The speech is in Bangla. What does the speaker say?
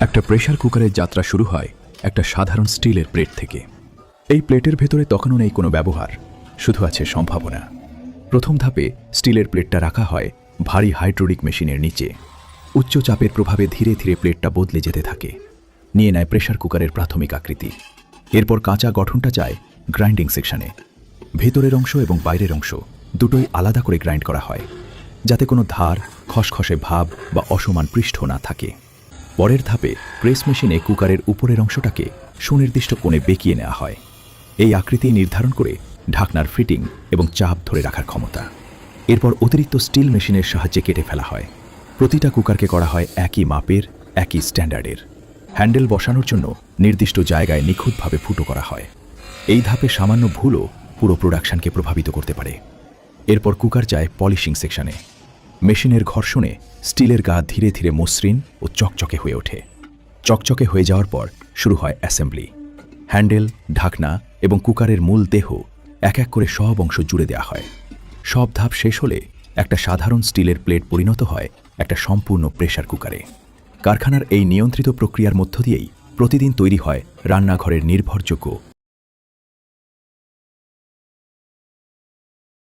একটা প্রেসার কুকারের যাত্রা শুরু হয় একটা সাধারণ স্টিলের প্লেট থেকে। এই প্লেটের ভেতরে তখনও নেই কোনো ব্যবহার, শুধু আছে সম্ভাবনা। প্রথম ধাপে স্টিলের প্লেটটা রাখা হয় ভারী হাইড্রোলিক মেশিনের নিচে। উচ্চ চাপের প্রভাবে ধীরে ধীরে প্লেটটা বদলে যেতে থাকে, নিয়ে নেয় প্রেসার কুকারের প্রাথমিক আকৃতি। এরপর কাঁচা গঠনটা যায় গ্রাইন্ডিং সেকশনে। ভেতরের অংশ এবং বাইরের অংশ দুটোই আলাদা করে গ্রাইন্ড করা হয়, যাতে কোনো ধার, খসখসে ভাব বা অসমান পৃষ্ঠ না থাকে। পরের ধাপে প্রেস মেশিনে কুকারের উপরের অংশটাকে সুনির্দিষ্ট কোণে বেঁকিয়ে নেওয়া হয়। এই আকৃতি নির্ধারণ করে ঢাকনার ফিটিং এবং চাপ ধরে রাখার ক্ষমতা। এরপর অতিরিক্ত স্টিল মেশিনের সাহায্যে কেটে ফেলা হয়। প্রতিটা কুকারকে করা হয় একই মাপের, একই স্ট্যান্ডার্ডের। হ্যান্ডেল বসানোর জন্য নির্দিষ্ট জায়গায় নিখুঁতভাবে ফুটো করা হয়। এই ধাপে সামান্য ভুলও পুরো প্রোডাকশনকে প্রভাবিত করতে পারে। এরপর কুকার যায় পলিশিং সেকশনে। মেশিনের ঘর্ষণে স্টিলের গা ধীরে ধীরে মসৃণ ও চকচকে হয়ে ওঠে। চকচকে হয়ে যাওয়ার পর শুরু হয় অ্যাসেম্বলি। হ্যান্ডেল, ঢাকনা এবং কুকারের মূল দেহ এক এক করে সব অংশ জুড়ে দেওয়া হয়। সব ধাপ শেষ হলে একটা সাধারণ স্টিলের প্লেট পরিণত হয় একটা সম্পূর্ণ প্রেসার কুকারে। কারখানার এই নিয়ন্ত্রিত প্রক্রিয়ার মধ্য দিয়েই প্রতিদিন তৈরি হয় রান্নাঘরের নির্ভরযোগ্য